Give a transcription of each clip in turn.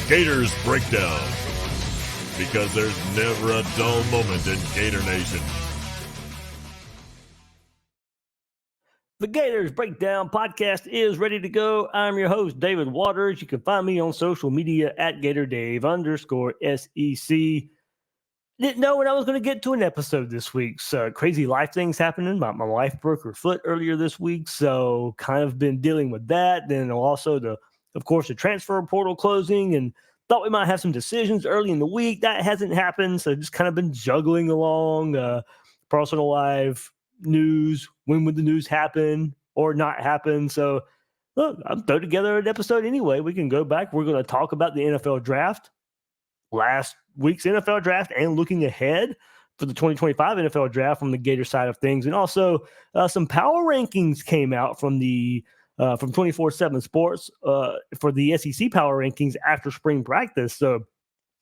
Gators Breakdown, because there's never a dull moment in Gator Nation. The Gators Breakdown podcast is ready to go. I'm your host, David Waters. You can find me on social media at GatorDave_SEC. Didn't know when I was going to get to an episode this week. So crazy life things happening. My wife broke her foot earlier this week, so kind of been dealing with that. Then also the transfer portal closing, and thought we might have some decisions early in the week. That hasn't happened, so just kind of been juggling along. Personal life, news, when would the news happen or not happen? So look, I'll throw together an episode anyway. We can go back. We're going to talk about the NFL draft, last week's NFL draft, and looking ahead for the 2025 NFL draft from the Gator side of things. And also some power rankings came out from the from 24/7 Sports for the SEC power rankings after spring practice. So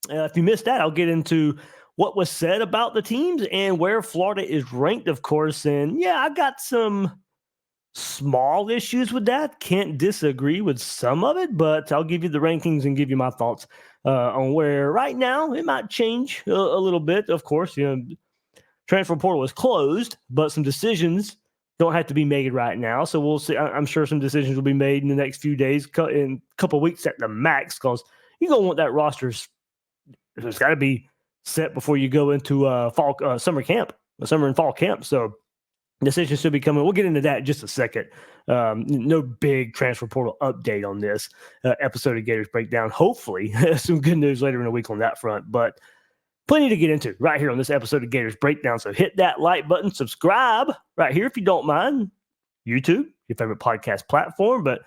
if you missed that, I'll get into what was said about the teams and where Florida is ranked, of course. And yeah, I got some small issues with that. Can't disagree with some of it, but I'll give you the rankings and give you my thoughts on where right now it might change a little bit. Of course, transfer portal is closed, but some decisions don't have to be made right now. So we'll see. I'm sure some decisions will be made in the next few days, in a couple of weeks at the max, because you're going to want that roster. It's got to be set before you go into summer and fall camp. So decisions should be coming. We'll get into that in just a second. No big transfer portal update on this episode of Gators Breakdown. Hopefully, some good news later in the week on that front. But plenty to get into right here on this episode of Gators Breakdown. So hit that like button, subscribe right here if you don't mind. YouTube, your favorite podcast platform. But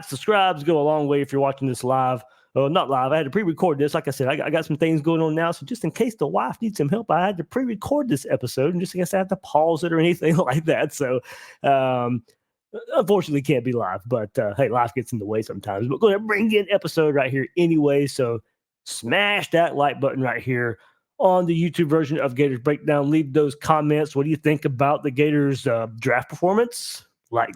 subscribes go a long way if you're watching this live. Not live. I had to pre-record this. Like I said, I got some things going on now. So just in case the wife needs some help, I had to pre-record this episode. And just in case I have to pause it or anything like that. So unfortunately can't be live. But hey, life gets in the way sometimes. But going to bring in episode right here anyway. So smash that like button right here on the YouTube version of Gators Breakdown. Leave those comments. What do you think about the Gators draft performance,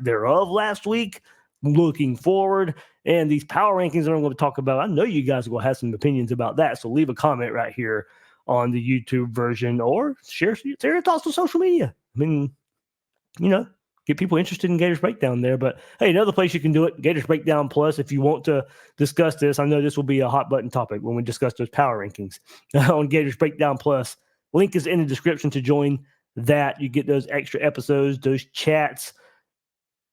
thereof last week? Looking forward, and these power rankings that I'm going to talk about, I know you guys will have some opinions about that. So leave a comment right here on the YouTube version, or share your thoughts on social media. I mean, get people interested in Gators Breakdown there. But hey, another place you can do it, Gators Breakdown Plus, if you want to discuss this. I know this will be a hot button topic when we discuss those power rankings on Gators Breakdown Plus. Link is in the description to join that. You get those extra episodes, those chats,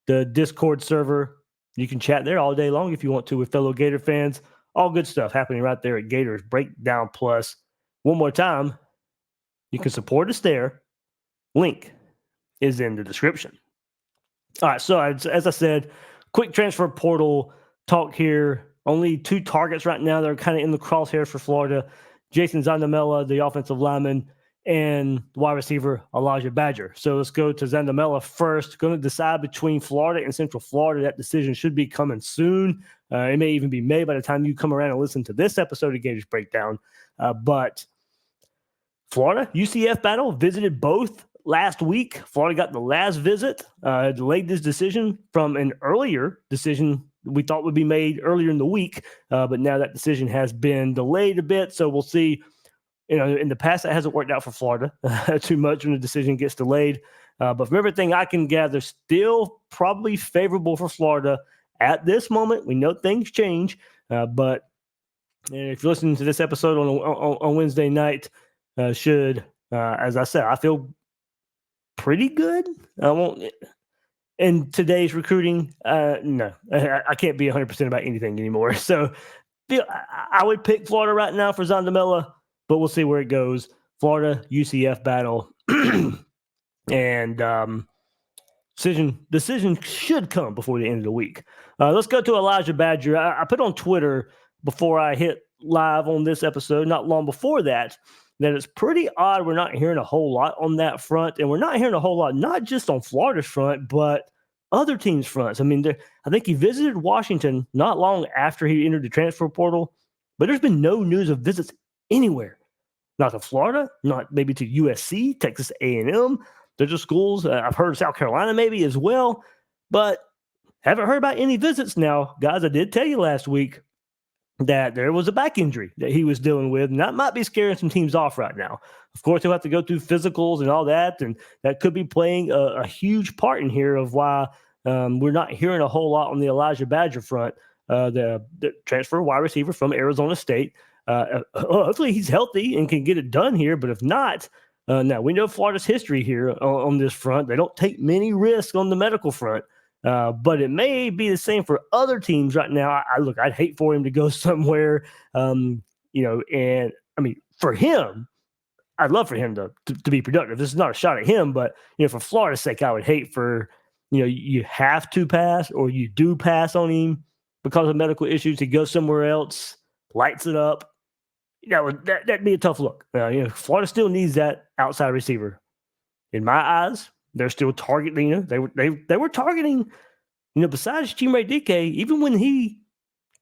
the Discord server. You can chat there all day long if you want to with fellow Gator fans. All good stuff happening right there at Gators Breakdown Plus. One more time, you can support us there. Link is in the description. All right, so as I said, quick transfer portal talk here. Only 2 targets right now that are kind of in the crosshairs for Florida. Jason Zandamela, the offensive lineman, and wide receiver Elijah Badger. So let's go to Zandamela first. Going to decide between Florida and Central Florida. That decision should be coming soon. It may even be made by the time you come around and listen to this episode of Gators Breakdown. But Florida, UCF battle, visited both last week. Florida got the last visit, delayed this decision from an earlier decision we thought would be made earlier in the week. But now that decision has been delayed a bit. So we'll see. In the past, that hasn't worked out for Florida too much when the decision gets delayed. But from everything I can gather, still probably favorable for Florida at this moment. We know things change, but if you're listening to this episode on Wednesday night, as I said, I feel pretty good. In today's recruiting, no, I can't be 100% about anything anymore. So I would pick Florida right now for Zandamela. But we'll see where it goes. Florida, UCF battle. And decision should come before the end of the week. Let's go to Elijah Badger. I put on Twitter before I hit live on this episode, not long before that it's pretty odd we're not hearing a whole lot on that front. And we're not hearing a whole lot, not just on Florida's front, but other teams' fronts. I mean, I think he visited Washington not long after he entered the transfer portal, but there's been no news of visits anywhere. Not to Florida, not maybe to USC, Texas A&M. Those are schools. I've heard South Carolina maybe as well, but haven't heard about any visits now. Guys, I did tell you last week, that there was a back injury that he was dealing with, and that might be scaring some teams off right now. Of course, he'll have to go through physicals and all that, and that could be playing a huge part in here of why we're not hearing a whole lot on the Elijah Badger front, the transfer wide receiver from Arizona State. Hopefully he's healthy and can get it done here, but if not, now we know Florida's history here on this front. They don't take many risks on the medical front. But it may be the same for other teams right now. I'd hate for him to go somewhere, and I mean, for him, I'd love for him to be productive. This is not a shot at him, but for Florida's sake, I would hate for you have to pass or you do pass on him because of medical issues. He goes somewhere else, lights it up. That'd be a tough look. Florida still needs that outside receiver. In my eyes, they're still targeting. They were targeting. Besides Chimere Dike, even when he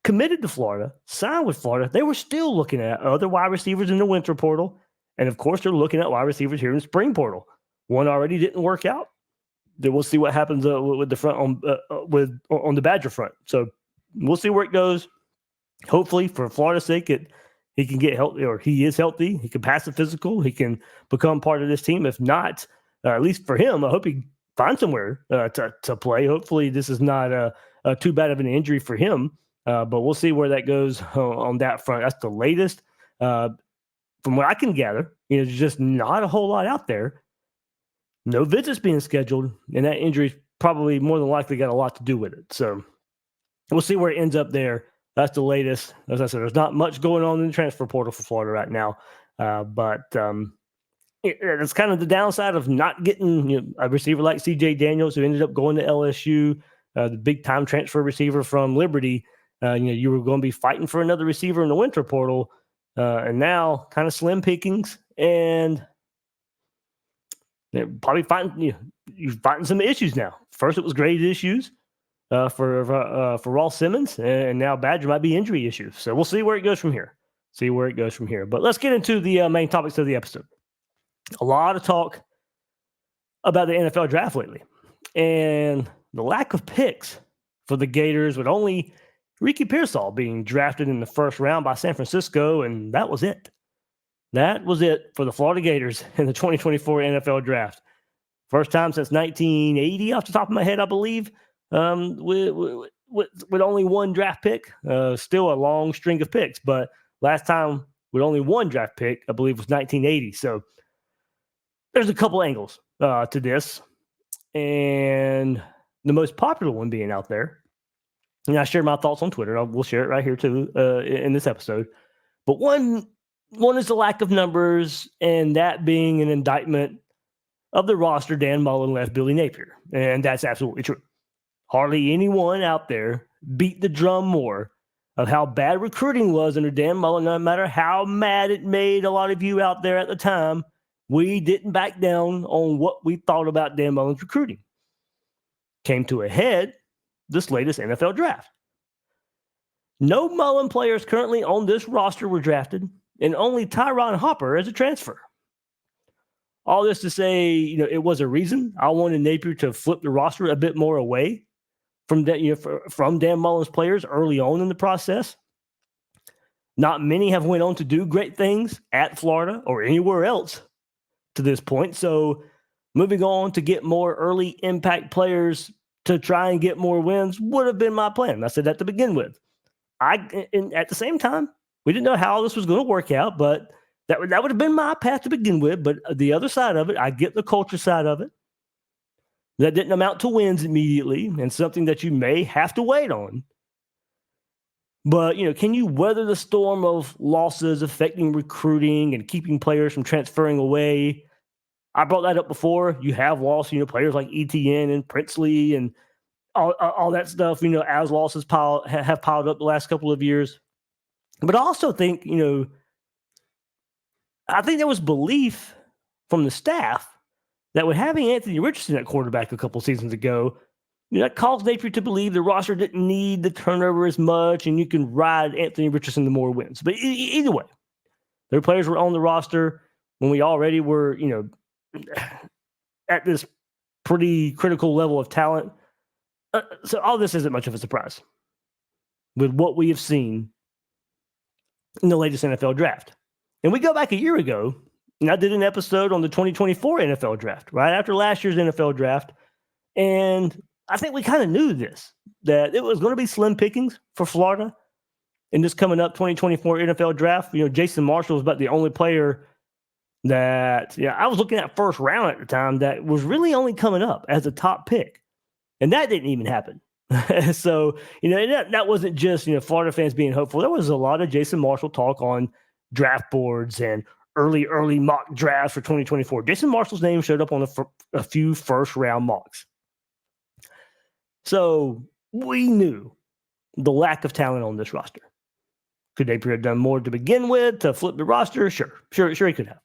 committed to Florida, signed with Florida, they were still looking at other wide receivers in the winter portal, and of course, they're looking at wide receivers here in the spring portal. One already didn't work out. Then we'll see what happens with the front on the Badger front. So we'll see where it goes. Hopefully, for Florida's sake, he can get healthy, or he is healthy. He can pass the physical. He can become part of this team. If not, at least for him, I hope he finds somewhere to play. Hopefully, this is not too bad of an injury for him. But we'll see where that goes on that front. That's the latest. From what I can gather, there's just not a whole lot out there. No visits being scheduled, and that injury probably more than likely got a lot to do with it. So we'll see where it ends up there. That's the latest. As I said, there's not much going on in the transfer portal for Florida right now. But it's kind of the downside of not getting a receiver like C.J. Daniels, who ended up going to LSU, the big-time transfer receiver from Liberty. You were going to be fighting for another receiver in the winter portal, and now kind of slim pickings, and they're probably fighting some issues now. First, it was grade issues for Ross Simmons, and now Badger might be injury issues. So we'll see where it goes from here. But let's get into the main topics of the episode. A lot of talk about the NFL draft lately, and the lack of picks for the Gators, with only Ricky Pearsall being drafted in the first round by San Francisco, and that was it. That was it for the Florida Gators in the 2024 NFL Draft. First time since 1980, off the top of my head, I believe, with only one draft pick. Still a long string of picks, but last time with only one draft pick, I believe, was 1980. So there's a couple angles to this, and the most popular one being out there, and I shared my thoughts on Twitter. We'll share it right here too in this episode. But one is the lack of numbers, and that being an indictment of the roster Dan Mullen left Billy Napier, and that's absolutely true. Hardly anyone out there beat the drum more of how bad recruiting was under Dan Mullen, no matter how mad it made a lot of you out there at the time. We didn't back down on what we thought about Dan Mullen's recruiting. Came to a head this latest NFL draft. No Mullen players currently on this roster were drafted, and only Tyron Hopper as a transfer. All this to say, it was a reason I wanted Napier to flip the roster a bit more away from Dan Mullen's players early on in the process. Not many have went on to do great things at Florida or anywhere else to this point. So moving on to get more early impact players to try and get more wins would have been my plan. I said that to begin with. And at the same time, we didn't know how this was going to work out, but that would have been my path to begin with. But the other side of it, I get the culture side of it. That didn't amount to wins immediately, and something that you may have to wait on. But, can you weather the storm of losses affecting recruiting and keeping players from transferring away? I brought that up before. You have lost, players like ETN and Princely and all that stuff, as losses have piled up the last couple of years. But I also think, I think there was belief from the staff that with having Anthony Richardson at quarterback a couple seasons ago, that caused Napier to believe the roster didn't need the turnover as much, and you can ride Anthony Richardson to more wins. But either way, their players were on the roster when we already were, at this pretty critical level of talent. So all this isn't much of a surprise with what we have seen in the latest NFL draft. And we go back a year ago, and I did an episode on the 2024 NFL draft, right after last year's NFL draft. And I think we kind of knew this, that it was going to be slim pickings for Florida in this coming up 2024 NFL draft. Jason Marshall was about the only player that I was looking at first round at the time that was really only coming up as a top pick. And that didn't even happen. So, that wasn't just, Florida fans being hopeful. There was a lot of Jason Marshall talk on draft boards and early mock drafts for 2024. Jason Marshall's name showed up on a few first round mocks. So we knew the lack of talent on this roster. Could Napier have done more to begin with to flip the roster? Sure, he could have.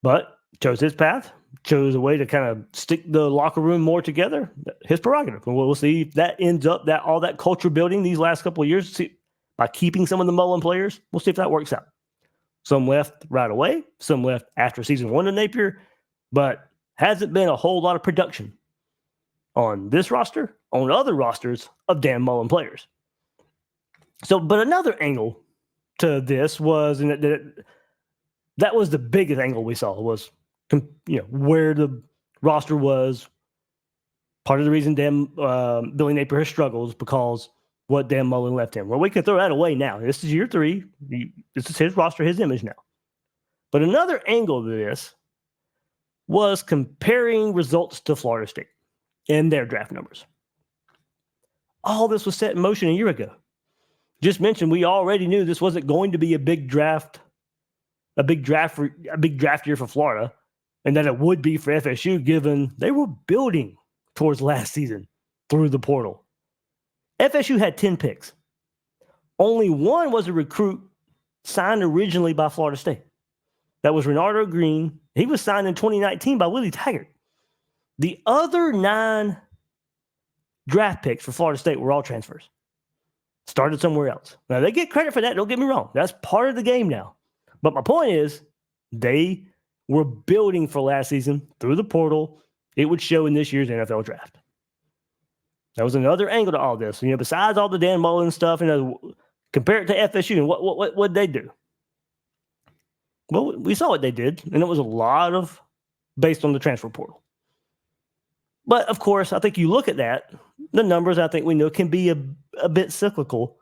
But chose his path, chose a way to kind of stick the locker room more together. His prerogative. And we'll see if that ends up all that culture building these last couple of years by keeping some of the Mullen players. We'll see if that works out. Some left right away, some left after season one of Napier, but hasn't been a whole lot of production on this roster, on other rosters of Dan Mullen players. So, but another angle to this was, and that was the biggest angle we saw, was where the roster was. Part of the reason Billy Napier has struggled is because what Dan Mullen left him. Well, we can throw that away now. This is year 3. This is his roster, his image now. But another angle to this was comparing results to Florida State and their draft numbers. All this was set in motion a year ago. Just mentioned, we already knew this wasn't going to be a big draft year for Florida, and that it would be for FSU, given they were building towards last season through the portal. FSU had 10 picks. Only one was a recruit signed originally by Florida State. That was Renardo Green. He was signed in 2019 by Willie Taggart. The other 9 draft picks for Florida State were all transfers. Started somewhere else. Now, they get credit for that. Don't get me wrong. That's part of the game now. But my point is, they were building for last season through the portal. It would show in this year's NFL draft. That was another angle to all this. Besides all the Dan Mullen stuff, compare it to FSU, and what they do? Well, we saw what they did, and it was a lot of based on the transfer portal. But, of course, I think you look at that, the numbers I think we know can be a bit cyclical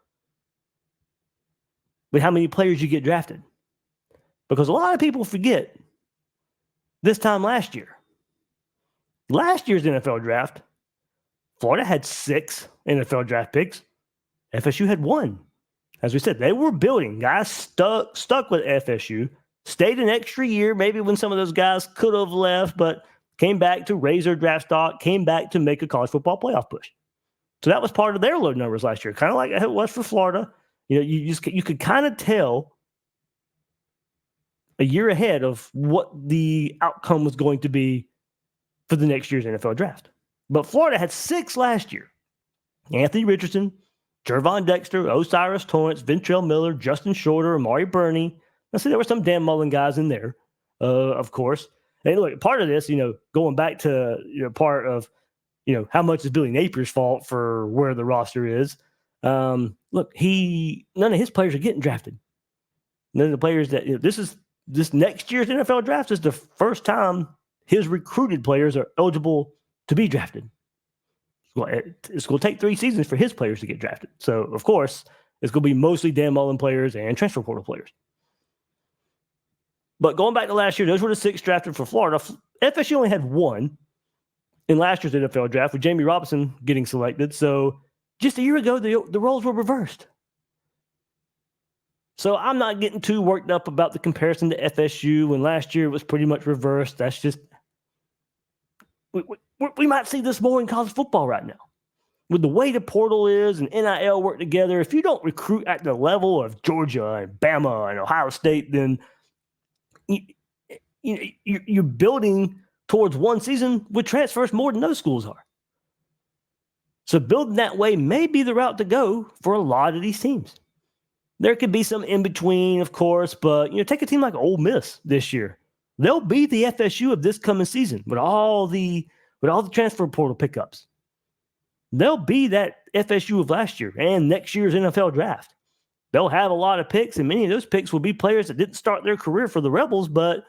with how many players you get drafted. Because a lot of people forget this time last year. Last year's NFL draft, Florida had 6 NFL draft picks. FSU had 1. As we said, they were building. Guys stuck with FSU, stayed an extra year, maybe when some of those guys could have left, but came back to raise their draft stock, came back to make a college football playoff push. So that was part of their low numbers last year, kind of like it was for Florida. You could kind of tell a year ahead of what the outcome was going to be for the next year's NFL draft. But Florida had 6 last year. Anthony Richardson, Jervon Dexter, Osiris Torrance, Ventrell Miller, Justin Shorter, Amari Burney. Now, see, there were some Dan Mullen guys in there, of course. And look, part of this, going back to part of, how much is Billy Napier's fault for where the roster is. Look, none of his players are getting drafted. None of the players that this next year's NFL draft is the first time his recruited players are eligible to be drafted. It's going to take 3 seasons for his players to get drafted. So, of course, it's going to be mostly Dan Mullen players and transfer portal players. But going back to last year, those were the 6 drafted for Florida. FSU only had 1 in last year's NFL draft with Jamie Robinson getting selected. So just a year ago, the roles were reversed. So I'm not getting too worked up about the comparison to FSU when last year it was pretty much reversed. That's just, we might see this more in college football right now. With the way the portal is and NIL work together, if you don't recruit at the level of Georgia and Bama and Ohio State, then you're building towards one season with transfers more than those schools are. So building that way may be the route to go for a lot of these teams. There could be some in between, of course, but take a team like Ole Miss this year. They'll be the FSU of this coming season with all the transfer portal pickups. They'll be that FSU of last year and next year's NFL draft. they'll have a lot of picks, and many of those picks will be players that didn't start their career for the Rebels, but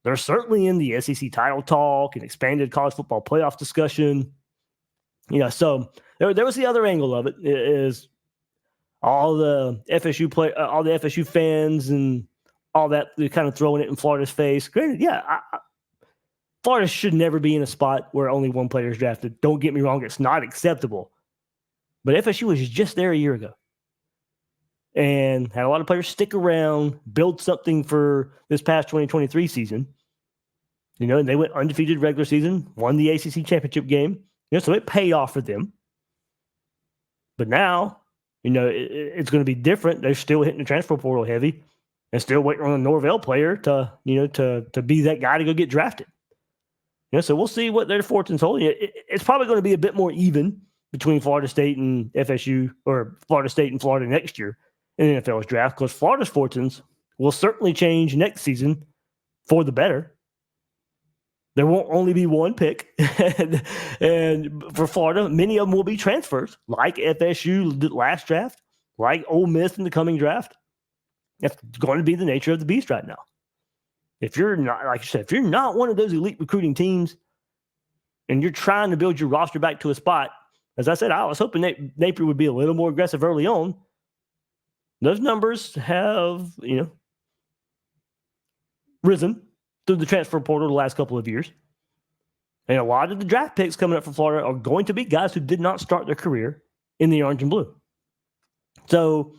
they're certainly in the SEC title talk and expanded college football playoff discussion. So there was the other angle of it is all the FSU fans and all that, they're kind of throwing it in Florida's face. Granted, Florida should never be in a spot where only one player is drafted. Don't get me wrong, it's not acceptable. But FSU was just there a year ago and had a lot of players stick around, build something for this past 2023 season. And they went undefeated regular season, won the ACC championship game. So it paid off for them. But now, it's going to be different. They're still hitting the transfer portal heavy and still waiting on a Norvell player to be that guy to go get drafted. So we'll see what their fortunes hold. It's probably going to be a bit more even between Florida State and FSU, or Florida State and Florida next year in the NFL's draft, because Florida's fortunes will certainly change next season for the better. There won't only be one pick. and for Florida, many of them will be transfers, like FSU last draft, like Ole Miss in the coming draft. That's going to be the nature of the beast right now. If you're not, like you said, if you're not one of those elite recruiting teams and you're trying to build your roster back to a spot, as I said, I was hoping Napier would be a little more aggressive early on. Those numbers have, risen through the transfer portal the last couple of years. And a lot of the draft picks coming up for Florida are going to be guys who did not start their career in the orange and blue. So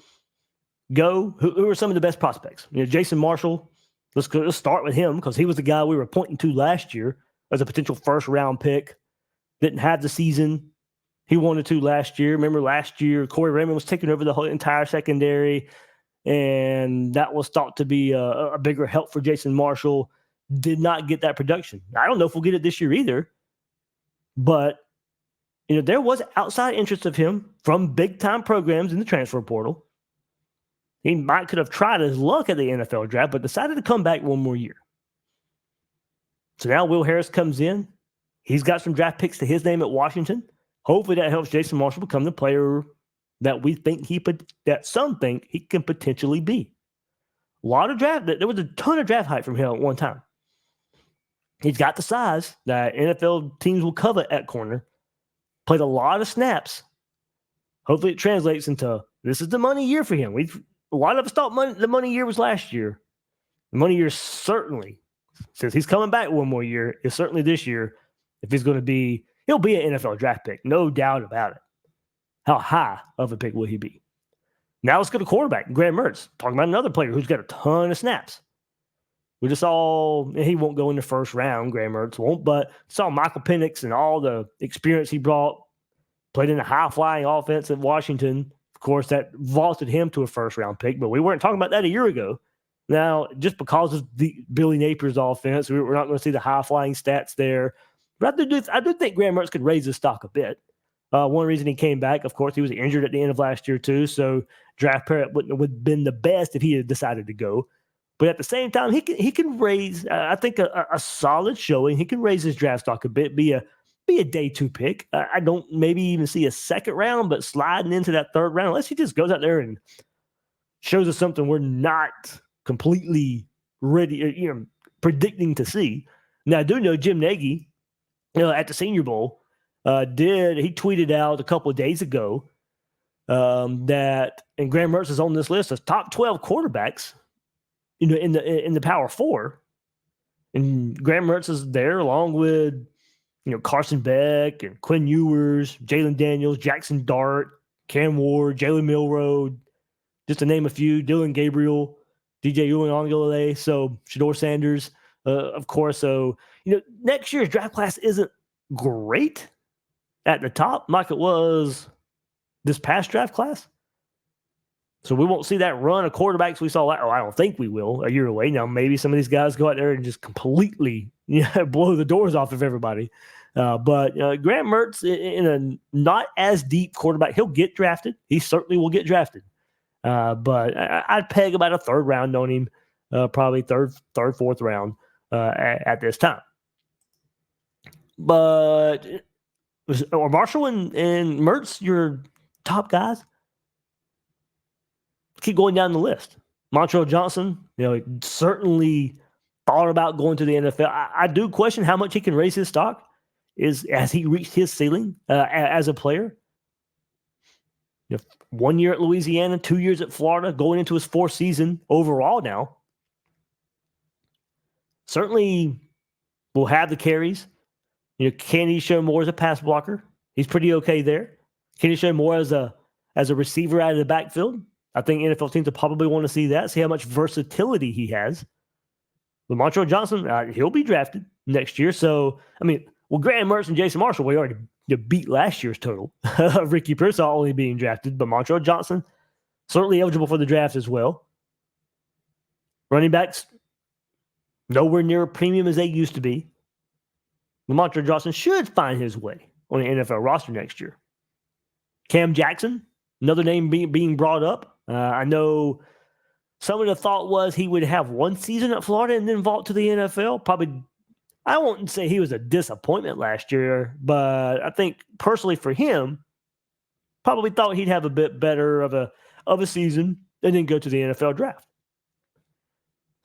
who are some of the best prospects? Jason Marshall, let's start with him because he was the guy we were pointing to last year as a potential first-round pick. Didn't have the season he wanted to last year. Remember last year, Corey Raymond was taking over the whole entire secondary, and that was thought to be a bigger help for Jason Marshall. Did not get that production. I don't know if we'll get it this year either, but there was outside interest of him from big-time programs in the transfer portal. He could have tried his luck at the NFL draft, but decided to come back one more year. So now Will Harris comes in. He's got some draft picks to his name at Washington. Hopefully that helps Jason Marshall become the player that some think he can potentially be. There was a ton of draft hype from him at one time. He's got the size that NFL teams will covet at corner. Played a lot of snaps. Hopefully it translates into this is the money year for him. A lot of us thought the money year was last year. The money year certainly, since he's coming back one more year, is certainly this year. If he's going to be, he'll be an NFL draft pick, no doubt about it. How high of a pick will he be? Now let's go to quarterback, Graham Mertz. Talking about another player who's got a ton of snaps. We just saw, he won't go in the first round, Graham Mertz won't, but saw Michael Penix and all the experience he brought, played in a high-flying offense at Washington. Of course, that vaulted him to a first-round pick, but we weren't talking about that a year ago. Now, just because of the Billy Napier's offense, we're not going to see the high-flying stats there. But I do think Graham Mertz could raise his stock a bit. One reason he came back, of course, he was injured at the end of last year too, so draft pair would have been the best if he had decided to go. But at the same time, he can raise, I think, a solid showing. He can raise his draft stock a bit, be a day 2 pick. I don't maybe even see a second round, but sliding into that third round, unless he just goes out there and shows us something we're not completely ready, predicting to see. Now, I do know Jim Nagy, at the Senior Bowl, he tweeted out a couple of days ago that, and Graham Mertz is on this list of top 12 quarterbacks, in the Power 4, and Graham Mertz is there along with, Carson Beck and Quinn Ewers, Jalen Daniels, Jackson Dart, Cam Ward, Jalen Milroe, just to name a few, Dylan Gabriel, DJ Uiagalelei, so Shedeur Sanders, of course. So, next year's draft class isn't great at the top like it was this past draft class. So we won't see that run of quarterbacks we saw. I don't think we will a year away. Now, maybe some of these guys go out there and just completely blow the doors off of everybody. But Graham Mertz, in a not as deep quarterback, he'll get drafted. He certainly will get drafted. But I'd peg about a third round on him, probably third, fourth round at this time. But are Marshall and Mertz your top guys? keep going down the list. Montreal Johnson, certainly thought about going to the NFL. I do question how much he can raise his stock. Has he reached his ceiling as a player? 1 year at Louisiana, 2 years at Florida, going into his fourth season overall now. Certainly will have the carries. Can he show more as a pass blocker? He's pretty okay there. Can he show more as a receiver out of the backfield? I think NFL teams will probably want to see that, see how much versatility he has. But Montreal Johnson, he'll be drafted next year. So, Graham Mertz and Jason Marshall, we already beat last year's total of Ricky Pearsall only being drafted, but Montreal Johnson certainly eligible for the draft as well. Running backs, nowhere near a premium as they used to be. But Montreal Johnson should find his way on the NFL roster next year. Cam Jackson, another name being brought up. I know some of the thought was he would have one season at Florida and then vault to the NFL. Probably, I won't say he was a disappointment last year, but I think personally for him, probably thought he'd have a bit better of a season and then go to the NFL draft.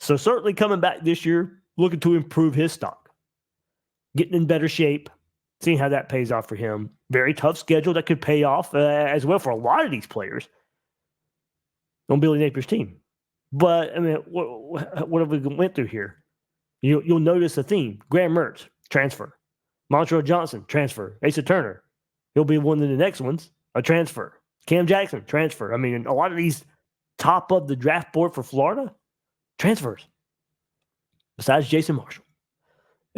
So certainly coming back this year, looking to improve his stock, getting in better shape, seeing how that pays off for him. Very tough schedule that could pay off as well for a lot of these players on Billy Napier's team. But, what have we went through here? You'll notice a theme. Graham Mertz, transfer. Montreal Johnson, transfer. Asa Turner, he'll be one of the next ones, a transfer. Cam Jackson, transfer. A lot of these top of the draft board for Florida, transfers. Besides Jason Marshall.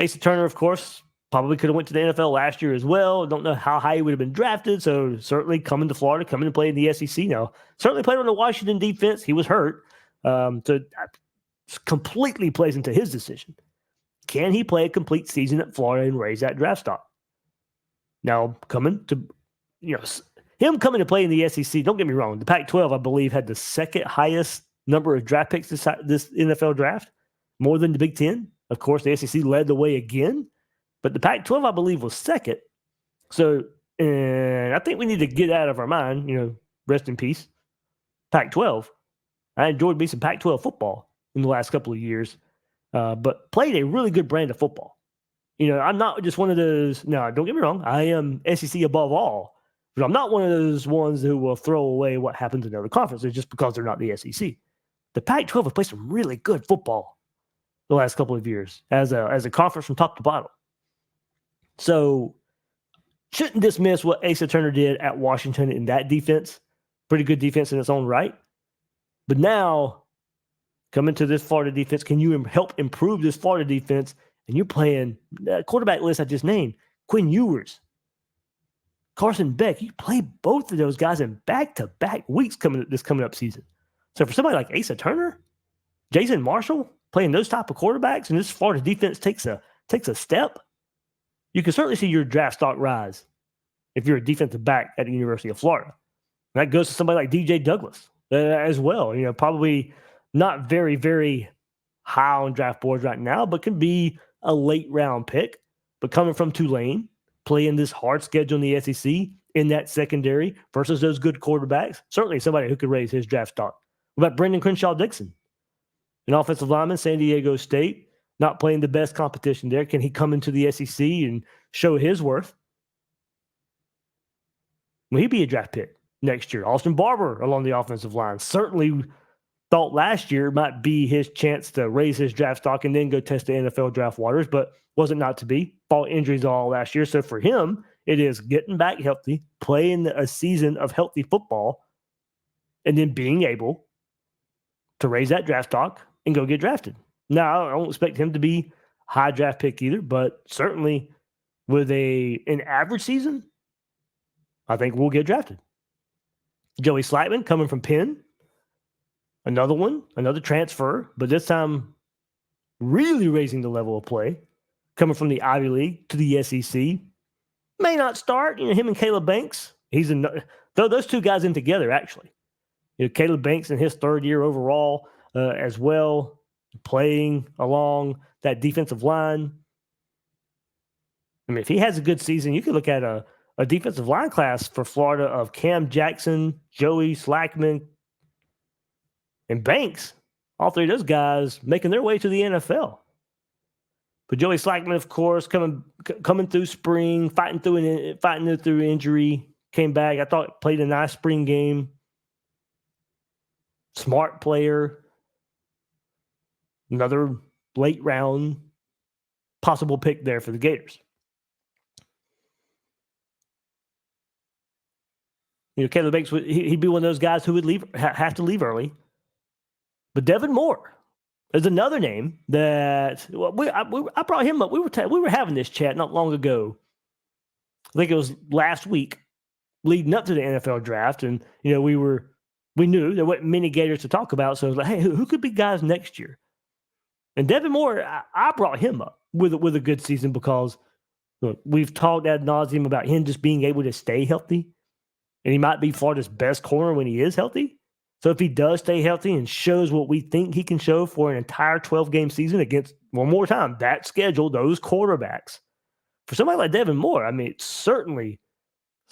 Asa Turner, of course, probably could have went to the NFL last year as well. Don't know how high he would have been drafted. So certainly coming to Florida, coming to play in the SEC now. Certainly played on the Washington defense. He was hurt. So completely plays into his decision. Can he play a complete season at Florida and raise that draft stock? Now, him coming to play in the SEC, don't get me wrong, the Pac-12, I believe, had the second highest number of draft picks this NFL draft, more than the Big Ten. Of course, the SEC led the way again, but the Pac-12, I believe, was second. So, and I think we need to get out of our mind, rest in peace, Pac-12. I enjoyed me some Pac-12 football in the last couple of years, but played a really good brand of football. I'm not just one of those, no, don't get me wrong, I am SEC above all, but I'm not one of those ones who will throw away what happens in other conferences just because they're not the SEC. The Pac-12 has played some really good football the last couple of years as a conference from top to bottom. So shouldn't dismiss what Asa Turner did at Washington in that defense. Pretty good defense in its own right. But now, coming to this Florida defense, can you help improve this Florida defense? And you're playing the quarterback list I just named, Quinn Ewers, Carson Beck. You play both of those guys in back-to-back weeks coming up season. So for somebody like Asa Turner, Jason Marshall, playing those type of quarterbacks, and this Florida defense takes a step, you can certainly see your draft stock rise if you're a defensive back at the University of Florida. And that goes to somebody like DJ Douglas as well. Probably not very, very high on draft boards right now, but can be a late round pick. But coming from Tulane, playing this hard schedule in the SEC in that secondary versus those good quarterbacks, certainly somebody who could raise his draft stock. What about Brendan Crenshaw-Dixon, an offensive lineman, San Diego State, not playing the best competition there? Can he come into the SEC and show his worth? Will he be a draft pick next year? Austin Barber along the offensive line certainly thought last year might be his chance to raise his draft stock and then go test the NFL draft waters, but wasn't not to be. Fought injuries all last year. So for him, it is getting back healthy, playing a season of healthy football, and then being able to raise that draft stock and go get drafted. Now, I don't expect him to be a high draft pick either, but certainly with an average season, I think we'll get drafted. Joey Slightman coming from Penn. Another transfer, but this time really raising the level of play. Coming from the Ivy League to the SEC. May not start. Him and Caleb Banks. Throw those two guys in together, actually. Caleb Banks in his third year overall as well, playing along that defensive line. If he has a good season, you could look at a defensive line class for Florida of Cam Jackson, Joey Slackman, and Banks. All three of those guys making their way to the NFL. But Joey Slackman, of course, coming through spring, fighting through injury, came back. I thought played a nice spring game. Smart player. Another late round possible pick there for the Gators. Caleb Banks, he'd be one of those guys who would have to leave early. But Devin Moore is another name that I brought him up. We were having this chat not long ago. I think it was last week, leading up to the NFL draft, and we knew there weren't many Gators to talk about. So I was like, hey, who could be guys next year? And Devin Moore, I brought him up with a good season because look, we've talked ad nauseum about him just being able to stay healthy. And he might be Florida's best corner when he is healthy. So if he does stay healthy and shows what we think he can show for an entire 12-game season against, one more time, that schedule, those quarterbacks, for somebody like Devin Moore, I mean, it's certainly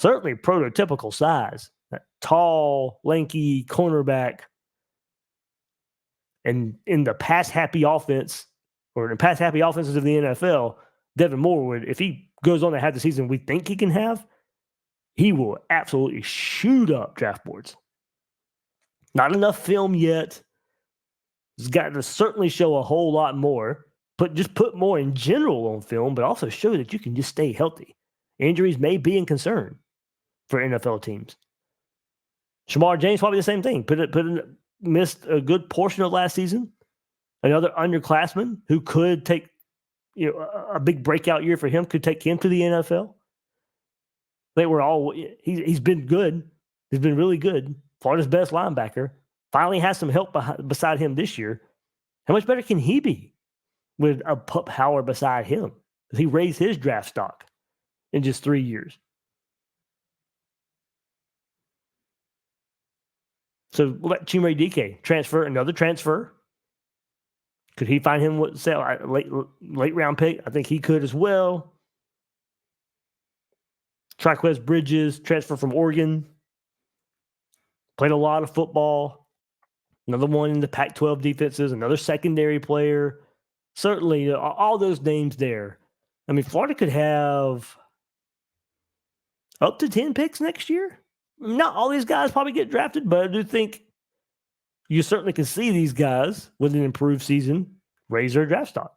prototypical size. That tall, lanky cornerback. And in the pass-happy offense, or in pass-happy offenses of the NFL, Devin Moore would, if he goes on to have the season we think he can have, he will absolutely shoot up draft boards. Not enough film yet. He's got to certainly show a whole lot more. Put more in general on film, but also show that you can just stay healthy. Injuries may be a concern for NFL teams. Shamar James, probably the same thing. Missed a good portion of last season. Another underclassman who could take a big breakout year for him, could take him to the NFL. He's been good. He's been really good. Florida's best linebacker. Finally has some help beside him this year. How much better can he be with a Pup Howard beside him? He raised his draft stock in just 3 years. So what about Chimere DK? Another transfer. Could he find him a late round pick? I think he could as well. Triquez Bridges, transfer from Oregon. Played a lot of football. Another one in the Pac-12 defenses. Another secondary player. Certainly, all those names there. I mean, Florida could have up to 10 picks next year. Not all these guys probably get drafted, but I do think you certainly can see these guys with an improved season raise their draft stock.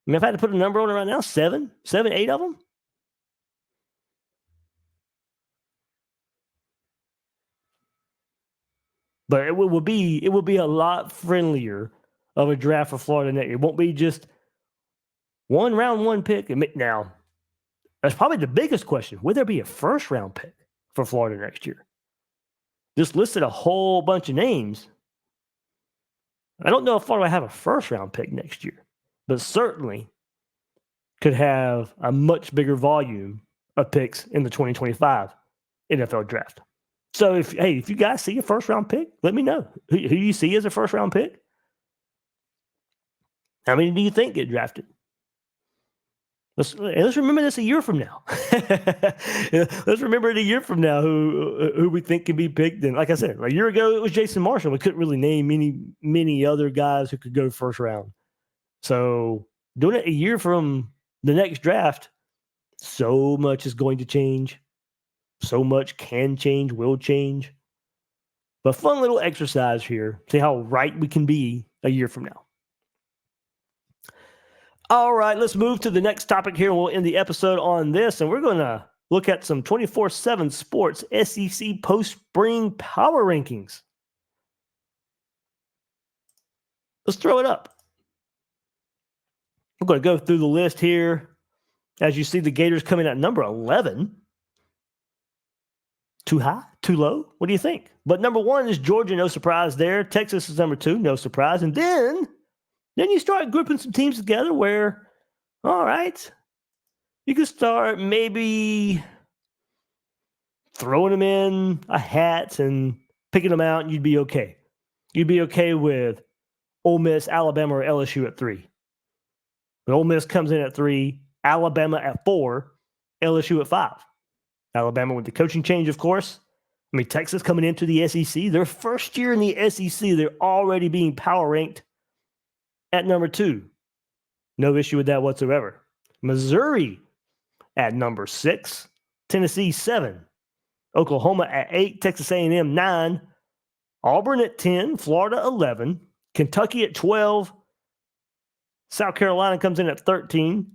I mean, if I had to put a number on it right now, 7, 8 of them. But it would be a lot friendlier of a draft for Florida next year. It won't be just round one pick. Now, that's probably the biggest question. Would there be a first round pick for Florida next year? Just listed a whole bunch of names. I don't know if Florida will have a first round pick next year, but certainly could have a much bigger volume of picks in the 2025 NFL draft. So if you guys see a first round pick, let me know. Who you see as a first round pick? How many do you think get drafted? Let's remember this a year from now. Let's remember it a year from now who we think can be picked. And like I said, a year ago it was Jason Marshall. We couldn't really name many other guys who could go first round. So doing it a year from the next draft, so much is going to change. So much can change, will change. But fun little exercise here. See how right we can be a year from now. All right, let's move to the next topic here, and we'll end the episode on this. And we're going to look at some 24/7 Sports SEC post-spring power rankings. Let's throw it up. We're going to go through the list here. As you see, the Gators coming at number 11. Too high? Too low? What do you think? But number 1 is Georgia, no surprise there. Texas is number 2, no surprise. And then you start grouping some teams together where, all right, you can start maybe throwing them in a hat and picking them out, and you'd be okay. You'd be okay with Ole Miss, Alabama, or LSU at 3. But Ole Miss comes in at 3, Alabama at 4, LSU at 5. Alabama with the coaching change, of course. I mean, Texas coming into the SEC, their first year in the SEC, they're already being power ranked at number 2. No issue with that whatsoever. Missouri at number 6, Tennessee 7, Oklahoma at 8, Texas A&M 9, Auburn at 10, Florida 11, Kentucky at 12, South Carolina comes in at 13,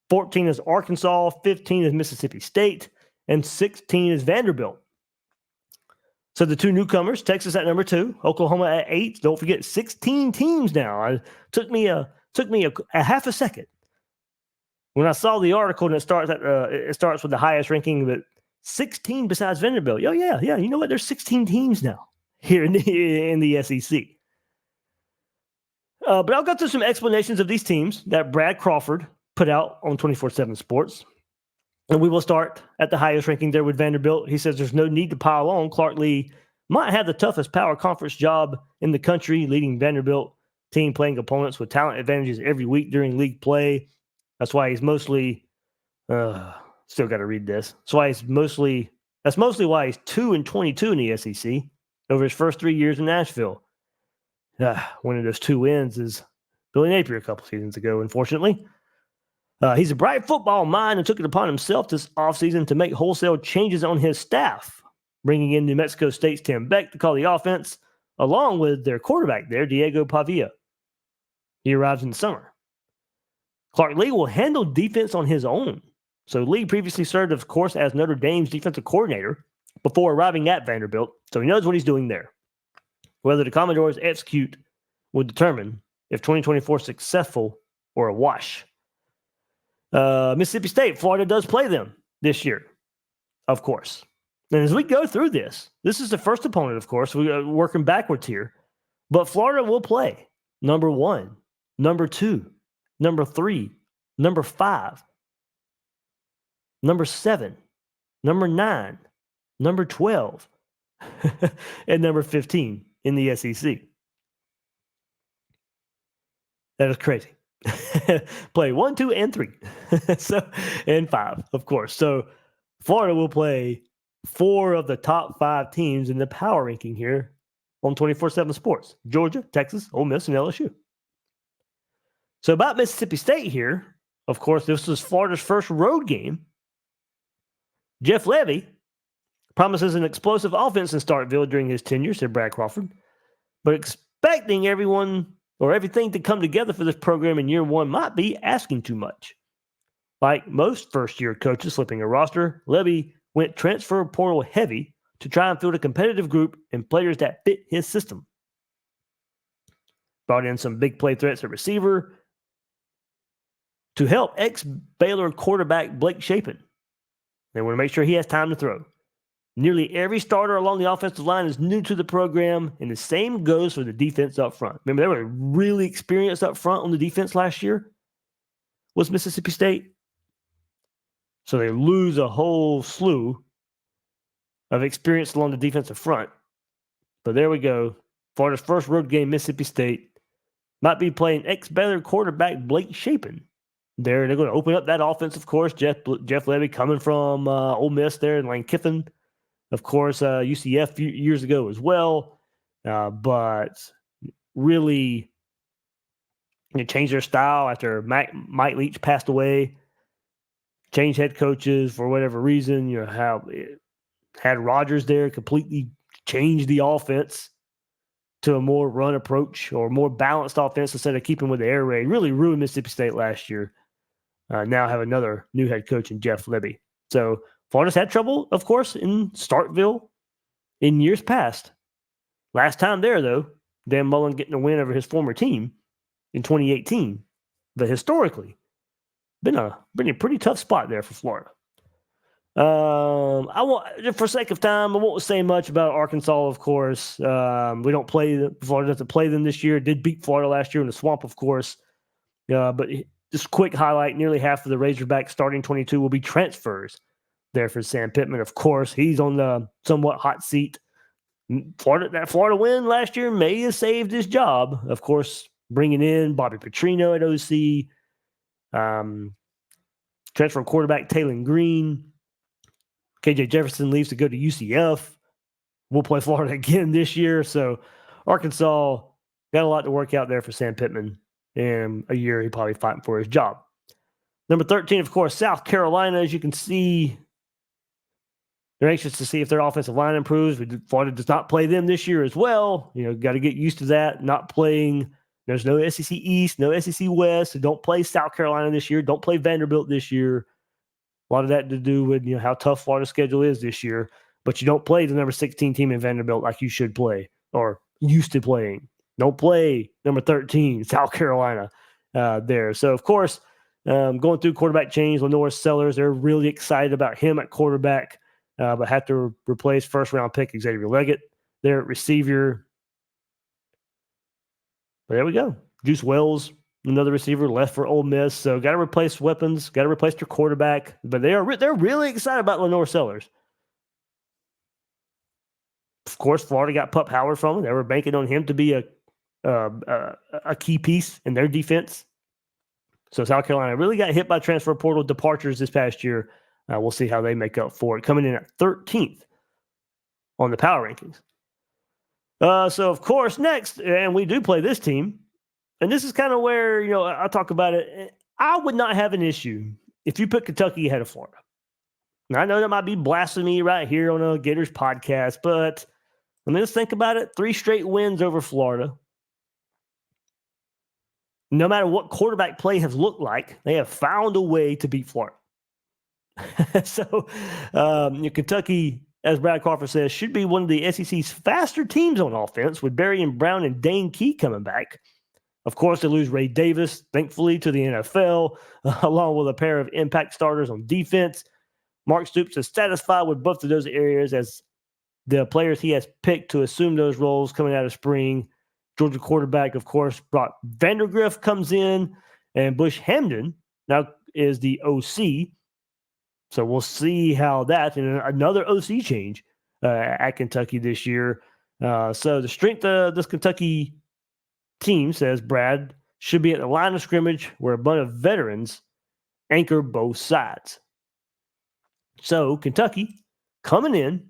14 is Arkansas, 15 is Mississippi State, and 16 is Vanderbilt. So the 2 newcomers, Texas at number 2, Oklahoma at 8. Don't forget, 16 teams now. It took me a half a second when I saw the article, and it starts with the highest ranking, but 16 besides Vanderbilt. Oh yeah. You know what? There's 16 teams now here in the SEC. But I'll go through some explanations of these teams that Brad Crawford put out on 24/7 Sports. And we will start at the highest ranking there with Vanderbilt. He says there's no need to pile on. Clark Lee might have the toughest power conference job in the country, leading Vanderbilt team playing opponents with talent advantages every week during league play. That's why he's mostly still got to read this. That's mostly why he's 2-22 in the SEC over his first 3 years in Nashville. One of those 2 wins is Billy Napier a couple seasons ago, unfortunately. He's a bright football mind and took it upon himself this offseason to make wholesale changes on his staff, bringing in New Mexico State's Tim Beck to call the offense, along with their quarterback there, Diego Pavia. He arrives in the summer. Clark Lee will handle defense on his own. So Lee previously served, of course, as Notre Dame's defensive coordinator before arriving at Vanderbilt, so he knows what he's doing there. Whether the Commodores execute will determine if 2024 is successful or a wash. Mississippi State, Florida does play them this year, of course. And as we go through this is the first opponent, of course. We're working backwards here. But Florida will play number 1, number 2, number 3, number 5, number 7, number 9, number 12, and number 15 in the SEC. That is crazy. Play 1, 2, and 3. And 5, of course. So Florida will play 4 of the top 5 teams in the power ranking here on 24/7 Sports. Georgia, Texas, Ole Miss, and LSU. So about Mississippi State here, of course, this was Florida's first road game. Jeff Levy promises an explosive offense in Starkville during his tenure, said Brad Crawford, but expecting everything to come together for this program in year 1 might be asking too much. Like most first-year coaches slipping a roster, Levy went transfer portal heavy to try and field a competitive group and players that fit his system. Brought in some big play threats at receiver to help ex-Baylor quarterback Blake Shapen. They want to make sure he has time to throw. Nearly every starter along the offensive line is new to the program, and the same goes for the defense up front. Remember, they were really experienced up front on the defense last year, was Mississippi State. So they lose a whole slew of experience along the defensive front. But there we go. Florida's first road game, Mississippi State, might be playing ex-Baylor quarterback Blake Shapen. They're going to open up that offense, of course. Jeff Levy coming from Ole Miss there in Lane Kiffin. Of course, UCF a few years ago as well. But really changed their style after Mike Leach passed away. Changed head coaches for whatever reason. How it had Rodgers there, completely changed the offense to a more run approach or more balanced offense instead of keeping with the air raid. Really ruined Mississippi State last year. Now have another new head coach in Jeff Levy. So Florida's had trouble, of course, in Starkville in years past. Last time there, though, Dan Mullen getting a win over his former team in 2018. But historically, been a pretty tough spot there for Florida. For sake of time, I won't say much about Arkansas, of course. We don't play them. Florida doesn't play them this year. Did beat Florida last year in the Swamp, of course. But just quick highlight, nearly half of the Razorbacks starting 22 will be transfers there for Sam Pittman. Of course, he's on the somewhat hot seat. That Florida win last year may have saved his job. Of course, bringing in Bobby Petrino at OC, transfer quarterback Taylon Green. KJ Jefferson leaves to go to UCF. we'll play Florida again this year. So Arkansas got a lot to work out there for Sam Pittman. And a year, he probably fighting for his job. Number 13, of course, South Carolina. As you can see, they're anxious to see if their offensive line improves. Florida does not play them this year as well. Got to get used to that. Not playing. There's no SEC East, no SEC West. So don't play South Carolina this year. Don't play Vanderbilt this year. A lot of that to do with how tough Florida's schedule is this year. But you don't play the number 16 team in Vanderbilt like you should play or used to playing. Don't play number 13, South Carolina there. So, of course, going through quarterback change, Lenore Sellers, they're really excited about him at quarterback, but have to replace first-round pick Xavier Leggett there at receiver. But there we go. Juice Wells, another receiver, left for Ole Miss. So, got to replace weapons, got to replace their quarterback. But they're really excited about Lenore Sellers. Of course, Florida got Pup Howard from him. They were banking on him to be a key piece in their defense. So South Carolina really got hit by transfer portal departures this past year. We'll see how they make up for it. Coming in at 13th on the power rankings. So, of course, next, and we do play this team, and this is kind of where, I talk about it. I would not have an issue if you put Kentucky ahead of Florida. Now, I know that might be blasphemy right here on a Gators podcast, but let's think about it. 3 straight wins over Florida. No matter what quarterback play has looked like, they have found a way to beat Florida. So, Kentucky, as Brad Crawford says, should be one of the SEC's faster teams on offense with Berrien Brown and Dane Key coming back. Of course, they lose Ray Davis, thankfully, to the NFL, along with a pair of impact starters on defense. Mark Stoops is satisfied with both of those areas as the players he has picked to assume those roles coming out of spring. Georgia quarterback, of course, Brock Vandergriff comes in, and Bush Hamden now is the OC. So we'll see how that, and another OC change at Kentucky this year. So the strength of this Kentucky team, says Brad, should be at the line of scrimmage where a bunch of veterans anchor both sides. So Kentucky coming in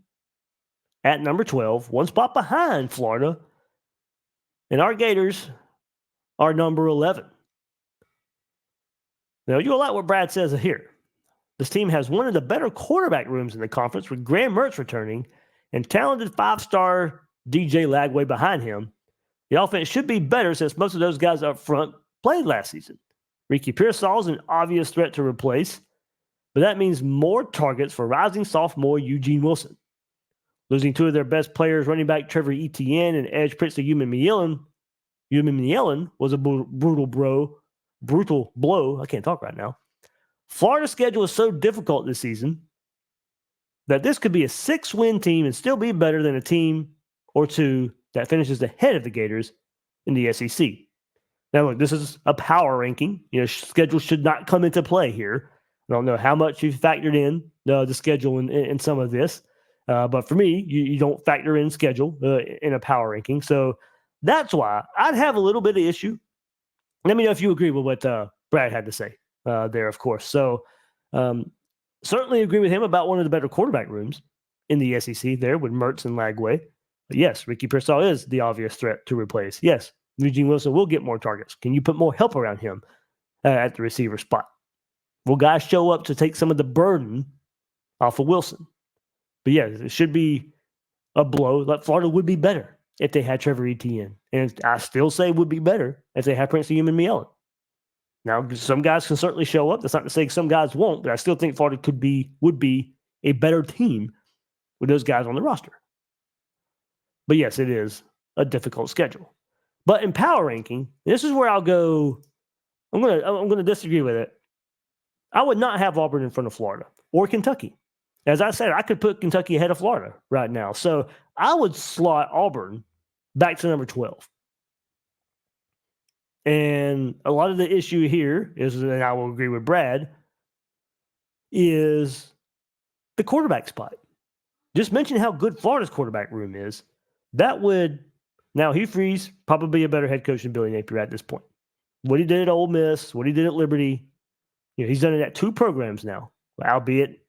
at number 12, one spot behind Florida. And our Gators are number 11. Now, you'll like what Brad says here. This team has one of the better quarterback rooms in the conference with Graham Mertz returning and talented 5-star DJ Lagway behind him. The offense should be better since most of those guys up front played last season. Ricky Pearsall is an obvious threat to replace, but that means more targets for rising sophomore Eugene Wilson. Losing 2 of their best players, running back Trevor Etienne and edge Princeton Uman Mielen was a brutal blow. I can't talk right now. Florida's schedule is so difficult this season that this could be a 6-win team and still be better than a team or 2 that finishes ahead of the Gators in the SEC. Now, look, this is a power ranking. Schedule should not come into play here. I don't know how much you've factored in the schedule in some of this. But for me, you don't factor in schedule in a power ranking. So that's why I'd have a little bit of issue. Let me know if you agree with what Brad had to say there, of course. So certainly agree with him about one of the better quarterback rooms in the SEC there with Mertz and Lagway. But yes, Ricky Pearsall is the obvious threat to replace. Yes, Eugene Wilson will get more targets. Can you put more help around him at the receiver spot? Will guys show up to take some of the burden off of Wilson? But yeah, it should be a blow. Like Florida would be better if they had Trevor Etienne. And I still say would be better if they had Princeton Uman Mielen. Now, some guys can certainly show up. That's not to say some guys won't, but I still think Florida would be a better team with those guys on the roster. But yes, it is a difficult schedule. But in power ranking, this is where I'll go. I'm gonna disagree with it. I would not have Auburn in front of Florida or Kentucky. As I said, I could put Kentucky ahead of Florida right now. So I would slot Auburn back to number 12. And a lot of the issue here is, and I will agree with Brad, is the quarterback spot. Just mention how good Florida's quarterback room is. That would, now Hugh Freeze, probably a better head coach than Billy Napier at this point. What he did at Ole Miss, what he did at Liberty, he's done it at 2 programs now, albeit,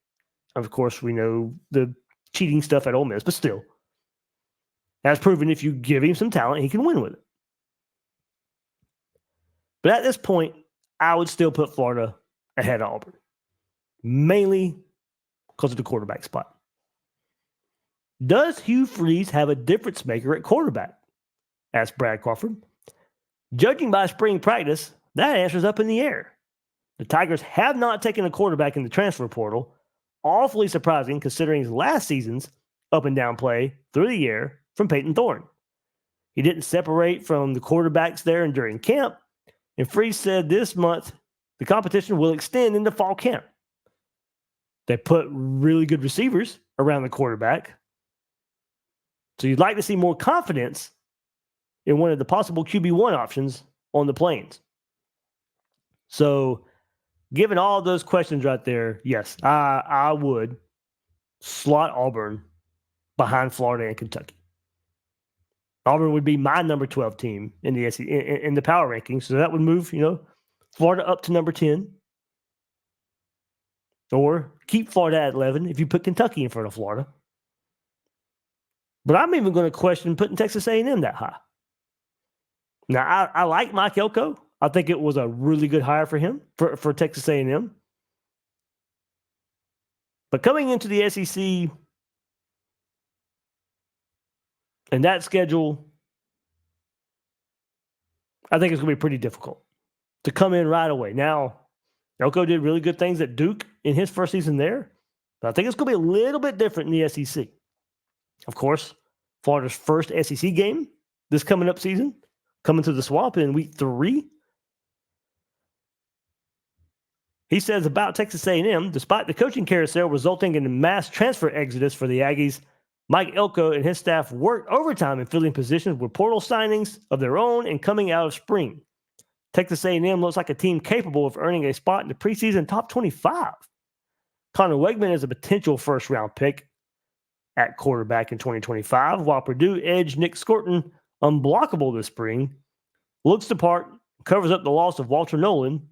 of course, we know the cheating stuff at Ole Miss, but still. has proven if you give him some talent, he can win with it. But at this point, I would still put Florida ahead of Auburn, mainly because of the quarterback spot. Does Hugh Freeze have a difference maker at quarterback? Asked Brad Crawford. Judging by spring practice, that answer's up in the air. The Tigers have not taken a quarterback in the transfer portal. Awfully surprising considering last season's up and down play through the air from Peyton Thorne. He didn't separate from the quarterbacks there and during camp, and Freeze said this month the competition will extend into fall camp. They put really good receivers around the quarterback. So you'd like to see more confidence in one of the possible QB1 options on the Plains. So given all those questions right there, yes, I would slot Auburn behind Florida and Kentucky. Auburn would be my number 12 team in the in the power rankings. So that would move, Florida up to number 10. Or keep Florida at 11 if you put Kentucky in front of Florida. But I'm even going to question putting Texas A&M that high. Now, I like Mike Elko. I think it was a really good hire for him, for Texas A&M. But coming into the SEC and that schedule, I think it's going to be pretty difficult to come in right away. Now, Elko did really good things at Duke in his first season there, but I think it's going to be a little bit different in the SEC. Of course, Florida's first SEC game this coming up season, coming to the Swamp in week 3. He says about Texas A&M, despite the coaching carousel resulting in a mass transfer exodus for the Aggies, Mike Elko and his staff worked overtime in filling positions with portal signings of their own and coming out of spring. Texas A&M looks like a team capable of earning a spot in the preseason top 25. Connor Wegman is a potential first-round pick at quarterback in 2025, while Purdue edge Nick Scorton, unblockable this spring, looks the part, covers up the loss of Walter Nolan.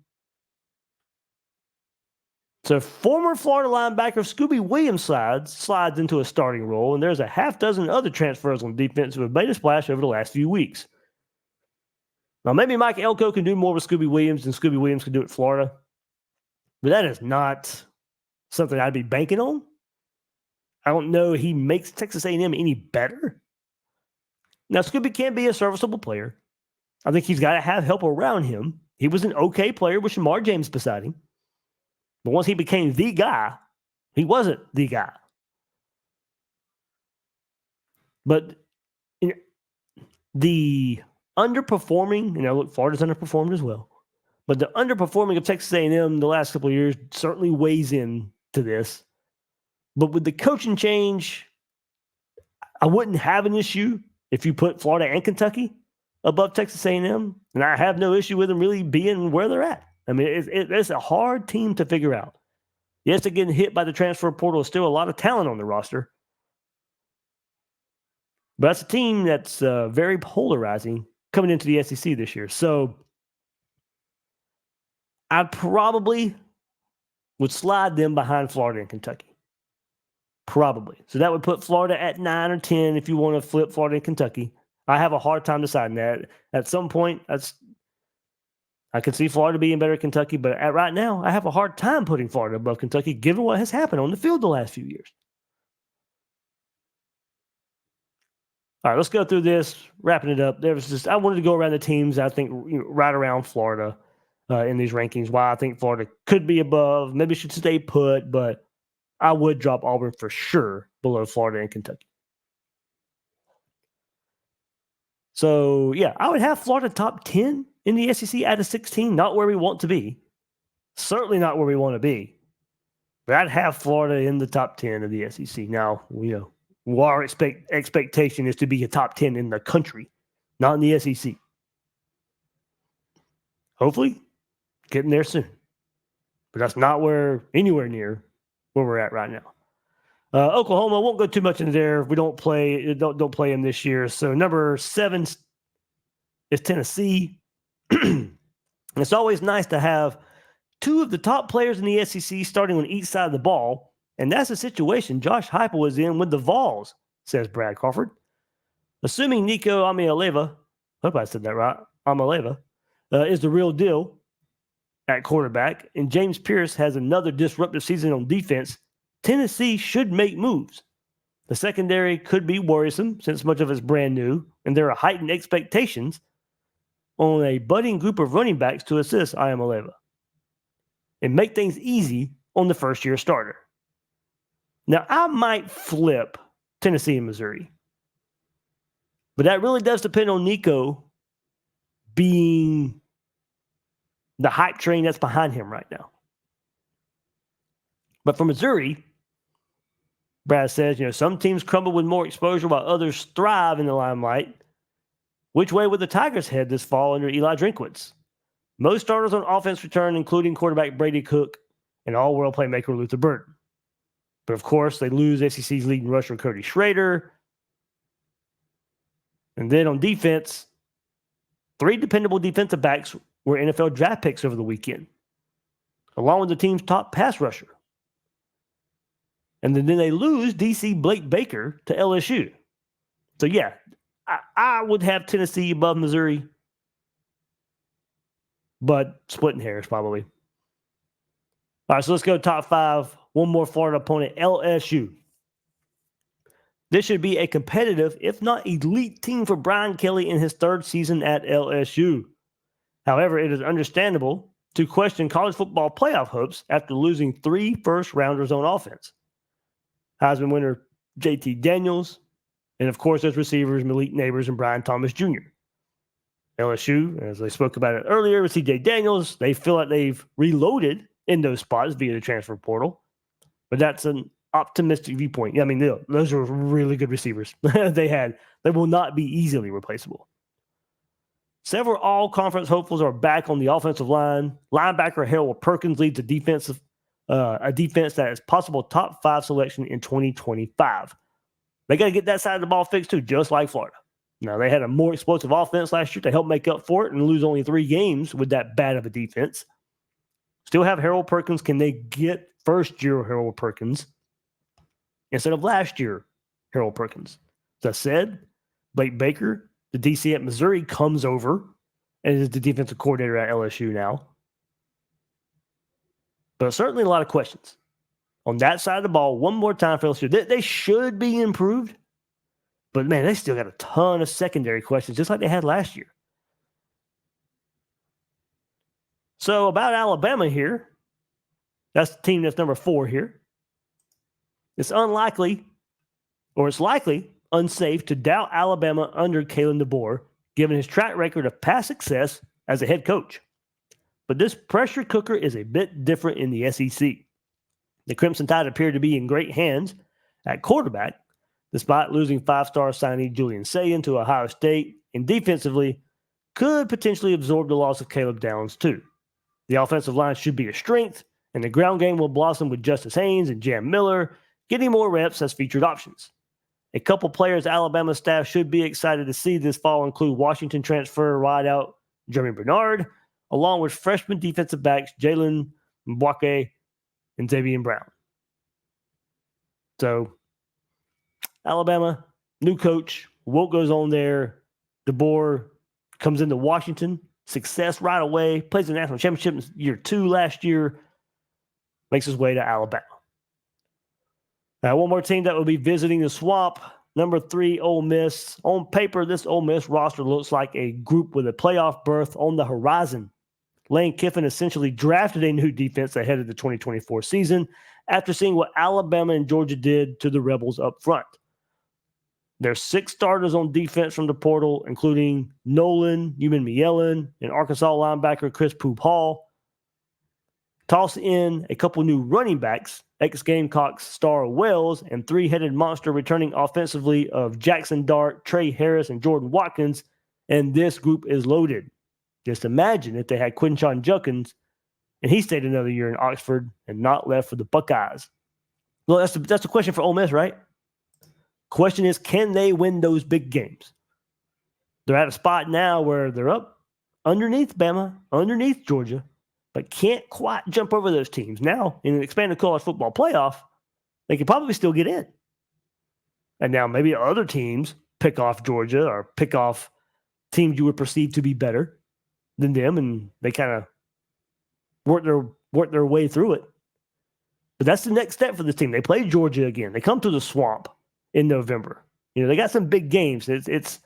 So former Florida linebacker Scooby Williams slides into a starting role, and there's a half dozen other transfers on defense who have made a splash over the last few weeks. Now, maybe Mike Elko can do more with Scooby Williams than Scooby Williams can do at Florida, but that is not something I'd be banking on. I don't know he makes Texas A&M any better. Now, Scooby can be a serviceable player. I think he's got to have help around him. He was an okay player with Shamar James beside him. But once he became the guy, he wasn't the guy. But the underperforming, look, Florida's underperformed as well. But the underperforming of Texas A&M the last couple of years certainly weighs in to this. But with the coaching change, I wouldn't have an issue if you put Florida and Kentucky above Texas A&M. And I have no issue with them really being where they're at. I mean, it's a hard team to figure out. Yes, they're getting hit by the transfer portal. There's still a lot of talent on the roster. But that's a team that's very polarizing coming into the SEC this year. So I probably would slide them behind Florida and Kentucky. Probably. So that would put Florida at 9 or 10 if you want to flip Florida and Kentucky. I have a hard time deciding that. At some point, I could see Florida being better than Kentucky, but right now, I have a hard time putting Florida above Kentucky given what has happened on the field the last few years. All right, let's go through this, wrapping it up. I wanted to go around the teams, I think, right around Florida in these rankings, why I think Florida could be above, maybe should stay put, but I would drop Auburn for sure below Florida and Kentucky. So, yeah, I would have Florida top 10 in the SEC out of 16, not where we want to be. Certainly not where we want to be. But I'd have Florida in the top 10 of the SEC. Now, our expectation is to be a top 10 in the country, not in the SEC. Hopefully, getting there soon. But that's not anywhere near where we're at right now. Oklahoma, won't go too much into there. We don't play them this year. So number 7 is Tennessee. It's always nice to have 2 of the top players in the SEC starting on each side of the ball, and that's the situation Josh Heupel was in with the Vols, says Brad Crawford. Assuming Nico Amialeva, hope I said that right, Amaleva, is the real deal at quarterback, and James Pierce has another disruptive season on defense, Tennessee should make moves. The secondary could be worrisome since much of it's brand new, and there are heightened expectations on a budding group of running backs to assist Amaleva and make things easy on the first-year starter. Now, I might flip Tennessee and Missouri, but that really does depend on Nico being the hype train that's behind him right now. But for Missouri, Brad says, some teams crumble with more exposure while others thrive in the limelight. Which way would the Tigers head this fall under Eli Drinkwitz? Most starters on offense return, including quarterback Brady Cook and all-world playmaker Luther Burden. But of course, they lose SEC's leading rusher Cody Schrader. And then on defense, 3 dependable defensive backs were NFL draft picks over the weekend, along with the team's top pass rusher. And then they lose DC Blake Baker to LSU. So, yeah, I would have Tennessee above Missouri, but splitting hairs probably. All right, so let's go top 5. One more Florida opponent, LSU. This should be a competitive, if not elite, team for Brian Kelly in his 3rd season at LSU. However, it is understandable to question college football playoff hopes after losing 3 first-rounders on offense. Heisman winner JT Daniels, and of course, those receivers, Malik Neighbors and Brian Thomas Jr. LSU, as I spoke about it earlier with CJ Daniels, they feel like they've reloaded in those spots via the transfer portal. But that's an optimistic viewpoint. I mean, those are really good receivers they will not be easily replaceable. Several all-conference hopefuls are back on the offensive line. Linebacker Harold Perkins leads a defense that is possible top 5 selection in 2025. They got to get that side of the ball fixed too, just like Florida. Now, they had a more explosive offense last year to help make up for it and lose only 3 games with that bad of a defense. Still have Harold Perkins. Can they get first-year Harold Perkins instead of last year Harold Perkins? As I said, Blake Baker, the DC at Missouri, comes over and is the defensive coordinator at LSU now. But certainly a lot of questions. On that side of the ball, one more time for LSU. They should be improved, but man, they still got a ton of secondary questions, just like they had last year. So about Alabama here, that's the team that's number 4 here. It's likely unsafe to doubt Alabama under Kalen DeBoer, given his track record of past success as a head coach. But this pressure cooker is a bit different in the SEC. The Crimson Tide appear to be in great hands at quarterback, despite losing 5-star signee Julian Sayin to Ohio State, and defensively could potentially absorb the loss of Caleb Downs too. The offensive line should be a strength, and the ground game will blossom with Justice Haynes and Jam Miller getting more reps as featured options. A couple players Alabama staff should be excited to see this fall include Washington transfer wideout Jeremy Bernard, along with freshman defensive backs Jalen Mbwake and Xavier Brown. So, Alabama, new coach, Woke goes on there. DeBoer comes into Washington, success right away, plays the national championship in year 2 last year, makes his way to Alabama. Now, one more team that will be visiting the Swamp, number 3, Ole Miss. On paper, this Ole Miss roster looks like a group with a playoff berth on the horizon. Lane Kiffin essentially drafted a new defense ahead of the 2024 season after seeing what Alabama and Georgia did to the Rebels up front. There's 6 starters on defense from the portal, including Nolan Uman-Mielen and Arkansas linebacker Chris Poop Hall. Toss in a couple new running backs, ex-Gamecocks star Wells and 3-headed monster returning offensively of Jackson Dart, Trey Harris, and Jordan Watkins, and this group is loaded. Just imagine if they had Quinshon Judkins and he stayed another year in Oxford and not left for the Buckeyes. Well, that's the question for Ole Miss, right? Question is, can they win those big games? They're at a spot now where they're up underneath Bama, underneath Georgia, but can't quite jump over those teams. Now, in an expanded college football playoff, they could probably still get in. And now maybe other teams pick off Georgia or pick off teams you would perceive to be better than them, and they kind of work their way through it. But that's the next step for this team. They play Georgia again. They come to the Swamp in November. They got some big games. It's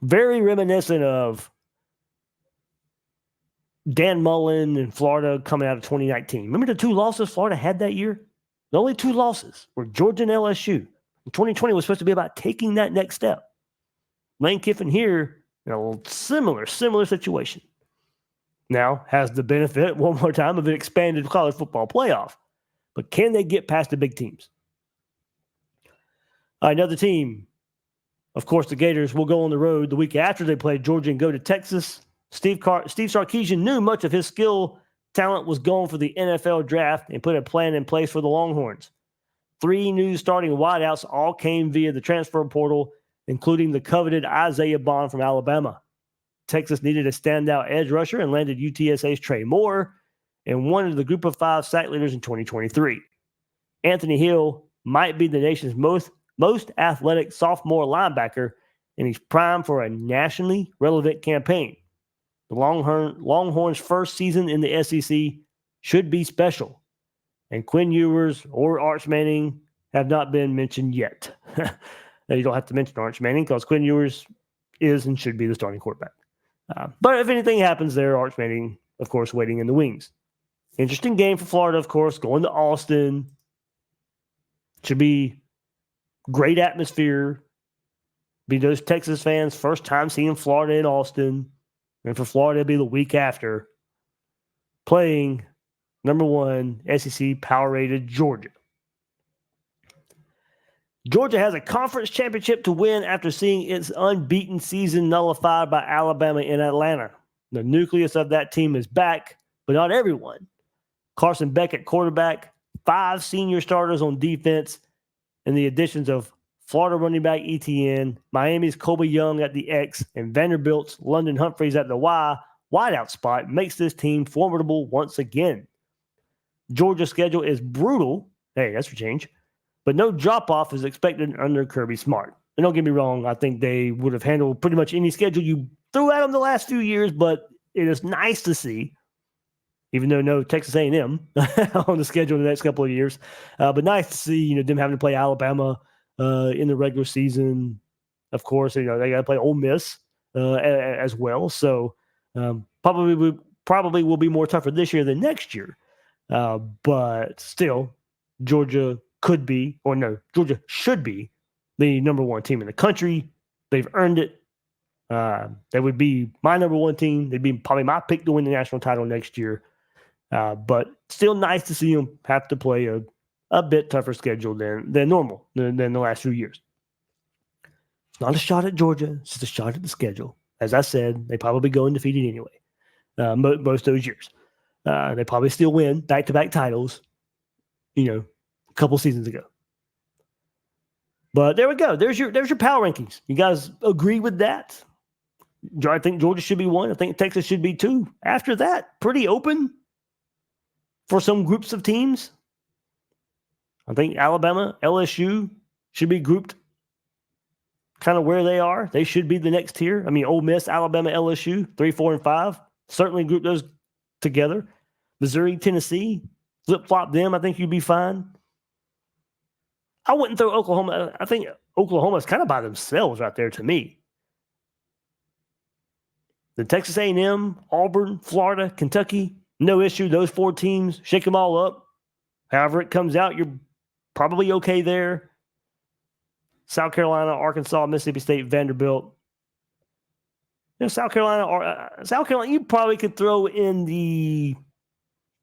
very reminiscent of Dan Mullen and Florida coming out of 2019. Remember the 2 losses Florida had that year? The only 2 losses were Georgia and LSU. 2020 was supposed to be about taking that next step. Lane Kiffin here in a similar situation. Now has the benefit, one more time, of an expanded college football playoff. But can they get past the big teams? Another team, of course, the Gators will go on the road the week after they play Georgia and go to Texas. Steve Sarkisian knew much of his skill talent was going for the NFL draft and put a plan in place for the Longhorns. 3 new starting wideouts all came via the transfer portal, including the coveted Isaiah Bond from Alabama. Texas needed a standout edge rusher and landed UTSA's Trey Moore and one of the group of 5 sack leaders in 2023. Anthony Hill might be the nation's most athletic sophomore linebacker, and he's primed for a nationally relevant campaign. The Longhorns' first season in the SEC should be special, and Quinn Ewers or Arch Manning have not been mentioned yet. Now, you don't have to mention Arch Manning because Quinn Ewers is and should be the starting quarterback. But if anything happens there, Arch Manning, of course, waiting in the wings. Interesting game for Florida, of course, going to Austin. Should be great atmosphere. Be those Texas fans' first time seeing Florida in Austin. And for Florida to be the week after playing number 1 SEC power-rated Georgia. Georgia has a conference championship to win after seeing its unbeaten season nullified by Alabama in Atlanta. The nucleus of that team is back, but not everyone. Carson Beck at quarterback, 5 senior starters on defense, and the additions of Florida running back ETN, Miami's Colby Young at the X, and Vanderbilt's London Humphreys at the Y wideout spot makes this team formidable once again. Georgia's schedule is brutal. Hey, that's for change. But no drop-off is expected under Kirby Smart. And don't get me wrong, I think they would have handled pretty much any schedule you threw at them the last few years, but it is nice to see, even though no Texas A&M on the schedule in the next couple of years, but nice to see, them having to play Alabama in the regular season. Of course, they got to play Ole Miss as well. So probably will be more tougher this year than next year. But still, Georgia should be the number 1 team in the country. They've earned it. They would be my number 1 team. They'd be probably my pick to win the national title next year. But still nice to see them have to play a bit tougher schedule than normal, than the last few years. It's not a shot at Georgia. It's just a shot at the schedule. As I said, they probably go undefeated anyway, most of those years. They probably still win back-to-back titles, a couple seasons ago. But there we go. There's your power rankings. You guys agree with that? I think Georgia should be 1. I think Texas should be 2. After that, pretty open for some groups of teams. I think Alabama, LSU should be grouped kind of where they are. They should be the next tier. I mean, Ole Miss, Alabama, LSU, 3, 4, and 5. Certainly group those together. Missouri, Tennessee, flip-flop them. I think you'd be fine. I wouldn't throw Oklahoma. I think Oklahoma is kind of by themselves right there to me. The Texas A&M, Auburn, Florida, Kentucky, no issue. Those 4 teams, shake them all up. However it comes out, you're probably okay there. South Carolina, Arkansas, Mississippi State, Vanderbilt. South Carolina, you probably could throw in the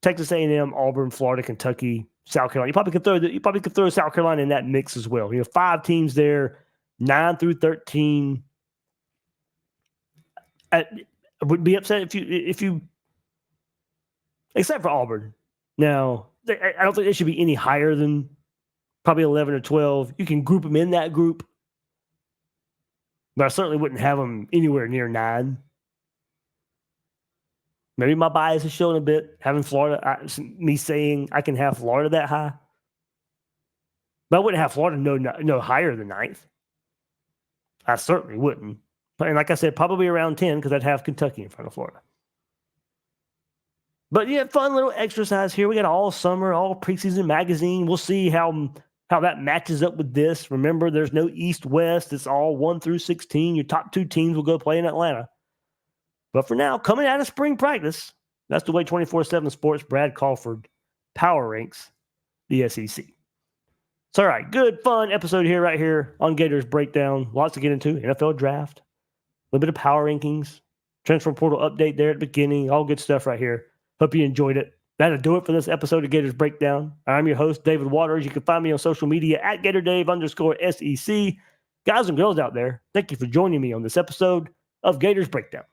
Texas A&M, Auburn, Florida, Kentucky, South Carolina. You probably could throw South Carolina in that mix as well. 5 teams there, 9 through 13. I would be upset if you, except for Auburn. Now, I don't think they should be any higher than probably 11 or 12. You can group them in that group, but I certainly wouldn't have them anywhere near 9. Maybe my bias is showing a bit, having Florida, me saying I can have Florida that high. But I wouldn't have Florida no higher than 9th. I certainly wouldn't. And like I said, probably around 10 because I'd have Kentucky in front of Florida. But yeah, fun little exercise here. We got all summer, all preseason magazine. We'll see how that matches up with this. Remember, there's no East-West. It's all 1 through 16. Your top 2 teams will go play in Atlanta. But for now, coming out of spring practice, that's the way 24/7 Sports Brad Crawford power ranks the SEC. So, all right, good, fun episode here, right here on Gators Breakdown. Lots to get into. NFL draft, a little bit of power rankings, transfer portal update there at the beginning, all good stuff right here. Hope you enjoyed it. That'll do it for this episode of Gators Breakdown. I'm your host, David Waters. You can find me on social media at GatorDave_SEC. Guys and girls out there, thank you for joining me on this episode of Gators Breakdown.